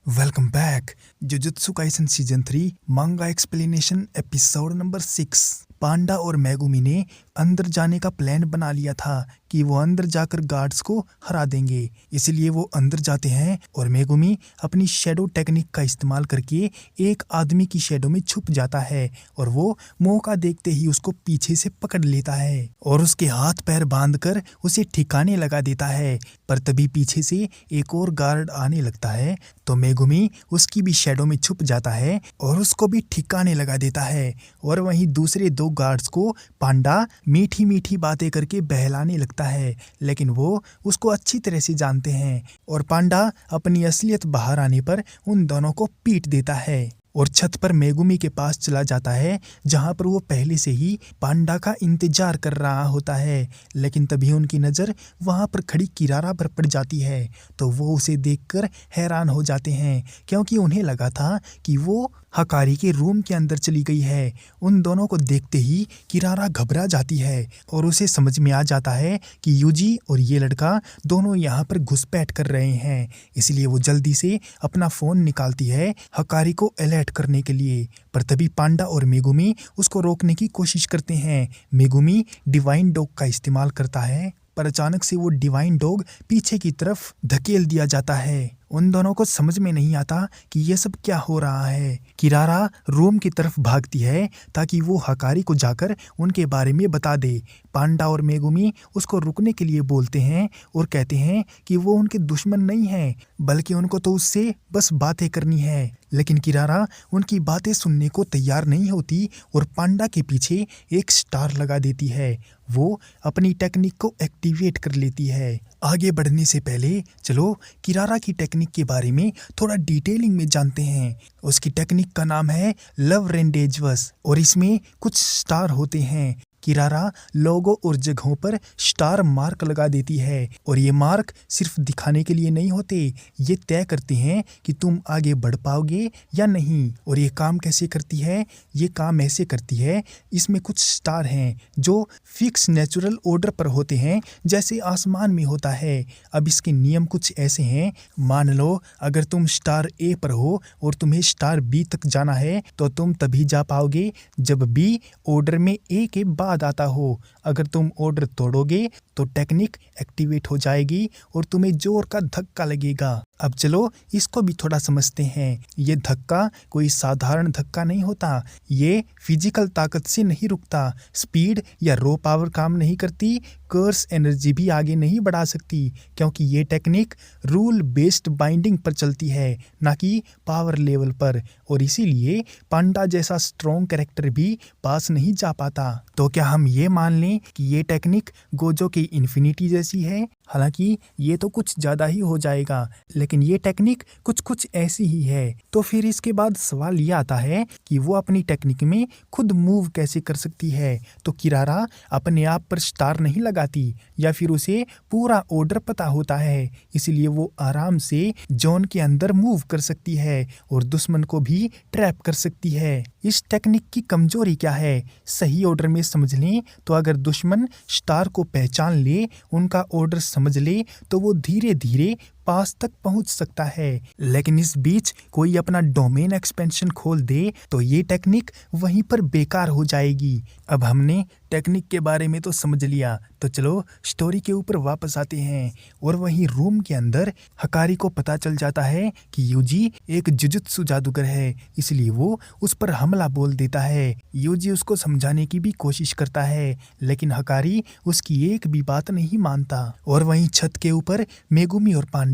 Welcome back. Jujutsu Kaisen season 3 मांगा explanation episode number 6। पांडा और Megumi ने अंदर जाने का प्लान बना लिया था कि वो अंदर जाकर गार्ड्स को हरा देंगे। इसलिए वो अंदर जाते हैं और मेगुमी अपनी शैडो टेक्निक का इस्तेमाल करके एक आदमी की शैडो में छुप जाता है और वो मौका देखते ही उसको पीछे से पकड़ लेता है और उसके हाथ पैर बांधकर उसे ठिकाने लगा देता है। पर तभी पीछे से एक और गार्ड आने लगता है तो मेगुमी उसकी भी शैडो में छुप जाता है और उसको भी ठिकाने लगा देता है। और वहीं दूसरे दो गार्ड्स को पांडा मीठी मीठी बातें करके बहलाने लगता है, लेकिन वो उसको अच्छी तरह से जानते हैं और पांडा अपनी असलियत बाहर आने पर उन दोनों को पीट देता है और छत पर मेगुमी के पास चला जाता है जहां पर वो पहले से ही पांडा का इंतजार कर रहा होता है। लेकिन तभी उनकी नज़र वहां पर खड़ी किरारा पर पड़ जाती है तो वो उसे देखकर हैरान हो जाते हैं, क्योंकि उन्हें लगा था कि वो हकारी के रूम के अंदर चली गई है। उन दोनों को देखते ही किरारा घबरा जाती है और उसे समझ में आ जाता है कि यूजी और ये लड़का दोनों यहाँ पर घुसपैठ कर रहे हैं। इसलिए वो जल्दी से अपना फ़ोन निकालती है हकारी को अलर्ट करने के लिए। पर तभी पांडा और मेगुमी उसको रोकने की कोशिश करते हैं। मेगुमी डिवाइन डॉग का इस्तेमाल करता है पर अचानक से वो डिवाइन डॉग पीछे की तरफ धकेल दिया जाता है। उन दोनों को समझ में नहीं आता कि ये सब क्या हो रहा है। किरारा रूम की तरफ भागती है ताकि वो हकारी को जाकर उनके बारे में बता दे। पांडा और मेगुमी उसको रुकने के लिए बोलते हैं और कहते हैं कि वो उनके दुश्मन नहीं हैं, बल्कि उनको तो उससे बस बातें करनी है। लेकिन किरारा उनकी बातें सुनने को तैयार नहीं होती और पांडा के पीछे एक स्टार लगा देती है। वो अपनी टेक्निक को एक्टिवेट कर लेती है। आगे बढ़ने से पहले चलो किरारा की टेक्निक के बारे में थोड़ा डिटेलिंग में जानते हैं। उसकी टेक्निक का नाम है लव रेंडेजवस और इसमें कुछ स्टार होते हैं। किरारा लोगों और जगहों पर स्टार मार्क लगा देती है और ये मार्क सिर्फ दिखाने के लिए नहीं होते, ये तय करते हैं कि तुम आगे बढ़ पाओगे या नहीं। और ये काम कैसे करती है? ये काम ऐसे करती है, इसमें कुछ स्टार हैं जो फिक्स नेचुरल ऑर्डर पर होते हैं जैसे आसमान में होता है। अब इसके नियम कुछ ऐसे हैं, मान लो अगर तुम स्टार ए पर हो और तुम्हें स्टार बी तक जाना है तो तुम तभी जा पाओगे जब बी ऑर्डर में ए के बाद आता हो। अगर तुम ऑर्डर तोड़ोगे तो टेक्निक एक्टिवेट हो जाएगी और तुम्हें जोर का धक्का लगेगा। अब चलो इसको भी थोड़ा समझते हैं। ये धक्का कोई साधारण धक्का नहीं होता, ये फिजिकल ताकत से नहीं रुकता। स्पीड या रो पावर काम नहीं करती, कर्स एनर्जी भी आगे नहीं बढ़ा सकती, क्योंकि ये टेक्निक रूल बेस्ड बाइंडिंग पर चलती है, ना कि पावर लेवल पर। और इसीलिए पांडा जैसा स्ट्रॉन्ग कैरेक्टर भी पास नहीं जा पाता। तो क्या हम ये मान लें कि ये टेक्निक गोजो की इन्फिनिटी जैसी है? हालांकि ये तो कुछ ज़्यादा ही हो जाएगा, लेकिन ये टेक्निक कुछ कुछ ऐसी ही है। तो फिर इसके बाद सवाल ये आता है कि वो अपनी टेक्निक में खुद मूव कैसे कर सकती है? तो किरारा अपने आप पर स्टार नहीं लगाती, या फिर उसे पूरा ऑर्डर पता होता है, इसलिए वो आराम से जोन के अंदर मूव कर सकती है और दुश्मन को भी ट्रैप कर सकती है। इस टेक्निक की कमजोरी क्या है? सही ऑर्डर में समझ लें तो अगर दुश्मन स्टार को पहचान ले, उनका ऑर्डर समझ ले, तो वो धीरे धीरे पास तक पहुंच सकता है। लेकिन इस बीच कोई अपना डोमेन एक्सपेंशन खोल दे तो ये टेक्निक वहीं पर बेकार हो जाएगी। अब हमने टेक्निक के बारे में तो समझ लिया, तो चलो स्टोरी के ऊपर वापस आते हैं। और वहीं रूम के अंदर हकारी को पता चल जाता है कि यूजी एक जुजुत्सु जादूगर है, इसलिए वो उस पर हमला बोल देता है। यूजी उसको समझाने की भी कोशिश करता है, लेकिन हकारी उसकी एक भी बात नहीं मानता। और वहीं छत के ऊपर मेगुमी और पांडा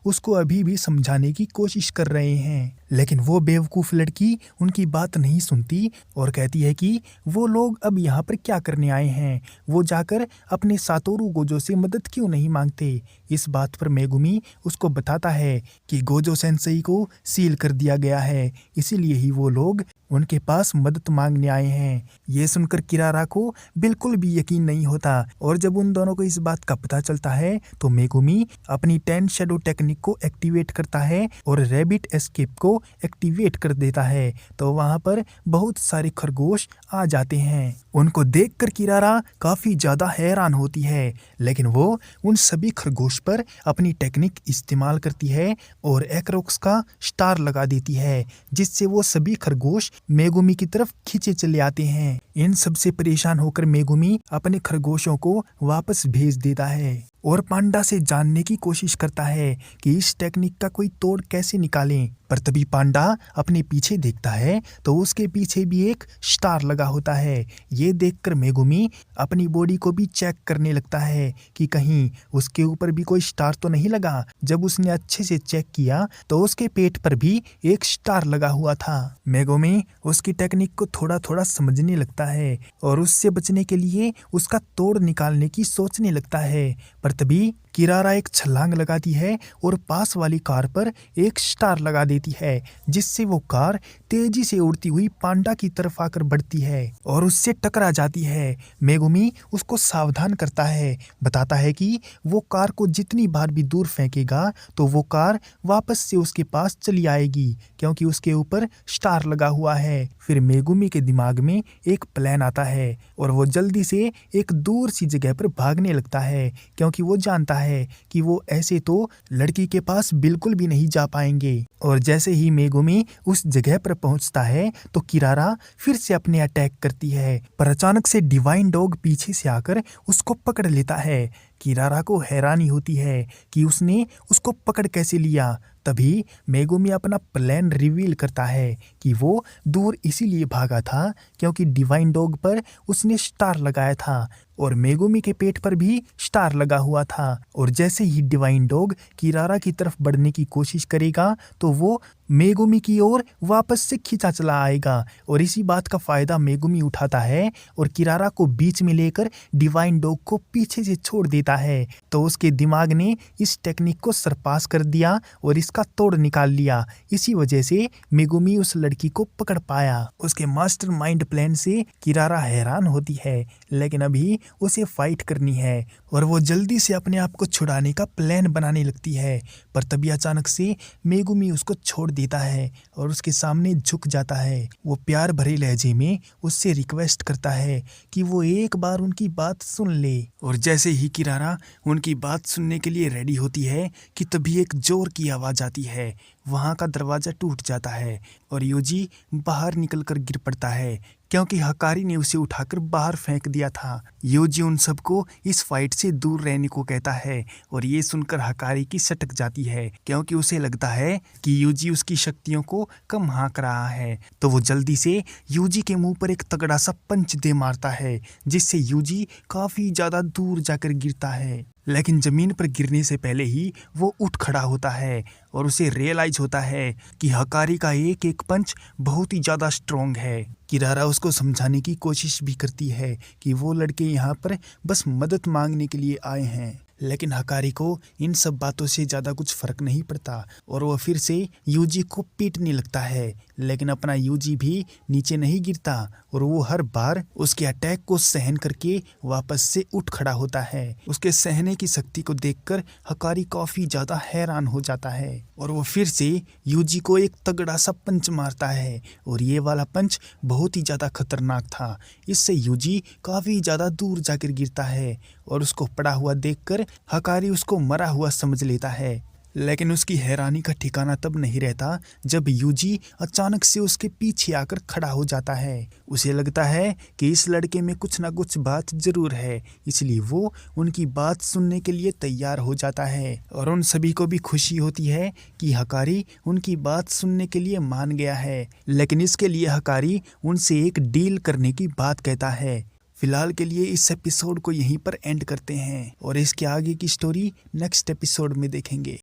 उसको अभी भी समझाने की कोशिश कर रहे हैं, लेकिन वो बेवकूफ लड़की उनकी बात नहीं सुनती और कहती है कि वो लोग अब यहाँ पर क्या करने आए हैं, वो जाकर अपने सातोरु गोजो से मदद क्यों नहीं मांगते। इस बात पर मेगुमी उसको बताता है कि गोजो सेंसेई को सील कर दिया गया है, इसीलिए ही वो लोग उनके पास मदद मांगने आए हैं। ये सुनकर किरारा को बिल्कुल भी यकीन नहीं होता और जब उन दोनों को इस बात का पता चलता है तो मेगुमी अपनी 10 शैडो टेक्निक को एक्टिवेट करता है और रैबिट एस्केप को को एक्टिवेट कर देता है तो वहाँ पर बहुत सारे खरगोश आ जाते हैं। उनको देखकर किरारा काफ़ी ज़्यादा हैरान होती है, लेकिन वो उन सभी खरगोश पर अपनी टेक्निक इस्तेमाल करती है और एक्रोक्स का स्टार लगा देती है, जिससे वो सभी खरगोश मेगुमी की तरफ खींचे चले आते हैं। इन सब से परेशान होकर मेगुमी अपने खरगोशों को वापस भेज देता है और पांडा से जानने की कोशिश करता है कि इस टेक्निक का कोई तोड़ कैसे निकालें। पर तभी पांडा अपने पीछे देखता है तो उसके पीछे भी एक स्टार लगा होता है। ये देखकर मेगुमी अपनी बॉडी को भी चेक करने लगता है कि कहीं उसके ऊपर भी कोई स्टार तो नहीं लगा। जब उसने अच्छे से चेक किया तो उसके पेट पर भी एक स्टार लगा हुआ था। मेगुमी उसकी टेक्निक को थोड़ा थोड़ा समझने लगता है और उससे बचने के लिए उसका तोड़ निकालने की सोचने लगता है। पर तभी किरारा एक छलांग लगाती है और पास वाली कार पर एक स्टार लगा देती है, जिससे वो कार तेजी से उड़ती हुई पांडा की तरफ आकर बढ़ती है और उससे टकरा जाती है। मेगुमी उसको सावधान करता है, बताता है कि वो कार को जितनी बार भी दूर फेंकेगा तो वो कार वापस से उसके पास चली आएगी, क्योंकि उसके ऊपर स्टार लगा हुआ है। फिर मेगुमी के दिमाग में एक प्लान आता है और वो जल्दी से एक दूर सी जगह पर भागने लगता है, क्योंकि वो जानता है कि वो ऐसे तो लड़की के पास बिल्कुल भी नहीं जा पाएंगे। और जैसे ही मेगुमी उस जगह पर पहुंचता है तो किरारा फिर से अपने अटैक करती है, पर अचानक से डिवाइन डॉग पीछे से आकर उसको पकड़ लेता है। किरारा को हैरानी होती है कि उसने उसको पकड़ कैसे लिया। तभी मेगुमी अपना प्लान रिवील करता है कि वो दूर इसीलिए भागा था क्योंकि डिवाइन डॉग पर उसने स्टार लगाया था और मेगुमी के पेट पर भी स्टार लगा हुआ था। और जैसे ही डिवाइन डॉग किरारा की तरफ बढ़ने की कोशिश करेगा तो वो मेगुमी की ओर वापस से खींचा चला आएगा और इसी बात का फायदा मेगुमी उठाता है और किरारा को बीच में लेकर डिवाइन डॉग को पीछे से छोड़ देता है। तो उसके दिमाग ने इस टेक्निक को सरपास कर दिया और इसका तोड़ निकाल लिया। इसी वजह से मेगुमी उस लड़की को पकड़ पाया। उसके मास्टरमाइंड प्लान से किरारा हैरान होती है, लेकिन अभी उसे फाइट करनी है और वो जल्दी से अपने आप को छुड़ाने का प्लान बनाने लगती है। पर तभी अचानक से मेगुमी उसको छोड़ देता है और उसके सामने झुक जाता है। वो प्यार भरे लहजे में उससे रिक्वेस्ट करता है कि वो एक बार उनकी बात सुन ले। और जैसे ही किरारा उनकी बात सुनने के लिए रेडी होती है कि तभी एक जोर की आवाज आती है। वहाँ का दरवाजा टूट जाता है और यूजी बाहर निकलकर गिर पड़ता है, क्योंकि हकारी ने उसे उठाकर बाहर फेंक दिया था। यूजी उन सबको इस फाइट से दूर रहने को कहता है और ये सुनकर हकारी की सटक जाती है, क्योंकि उसे लगता है कि यूजी उसकी शक्तियों को कम हाँक रहा है। तो वो जल्दी से यूजी के मुंह पर एक तगड़ा सा पंच दे मारता है, जिससे यूजी काफी ज्यादा दूर जाकर गिरता है। लेकिन जमीन पर गिरने से पहले ही वो उठ खड़ा होता है और उसे रियलाइज होता है कि हकारी का एक एक पंच बहुत ही ज़्यादा स्ट्रॉन्ग है। किरारा उसको समझाने की कोशिश भी करती है कि वो लड़के यहाँ पर बस मदद मांगने के लिए आए हैं, लेकिन हकारी को इन सब बातों से ज़्यादा कुछ फर्क नहीं पड़ता और वो फिर से यूजी को पीटने लगता है। लेकिन अपना यूजी भी नीचे नहीं गिरता और वो हर बार उसके अटैक को सहन करके वापस से उठ खड़ा होता है। उसके सहने की शक्ति को देखकर हकारी काफ़ी ज़्यादा हैरान हो जाता है और वो फिर से यूजी को एक तगड़ा सा पंच मारता है और ये वाला पंच बहुत ही ज़्यादा खतरनाक था। इससे यूजी काफ़ी ज़्यादा दूर जाकर गिरता है और उसको पड़ा हुआ देखकर हकारी उसको मरा हुआ समझ लेता है। लेकिन उसकी हैरानी का ठिकाना तब नहीं रहता जब यूजी अचानक से उसके पीछे आकर खड़ा हो जाता है। उसे लगता है कि इस लड़के में कुछ ना कुछ बात जरूर है, इसलिए वो उनकी बात सुनने के लिए तैयार हो जाता है और उन सभी को भी खुशी होती है कि हकारी उनकी बात सुनने के लिए मान गया है। लेकिन इसके लिए हकारी उनसे एक डील करने की बात कहता है। फिलहाल के लिए इस एपिसोड को यहीं पर एंड करते हैं और इसके आगे की स्टोरी नेक्स्ट एपिसोड में देखेंगे।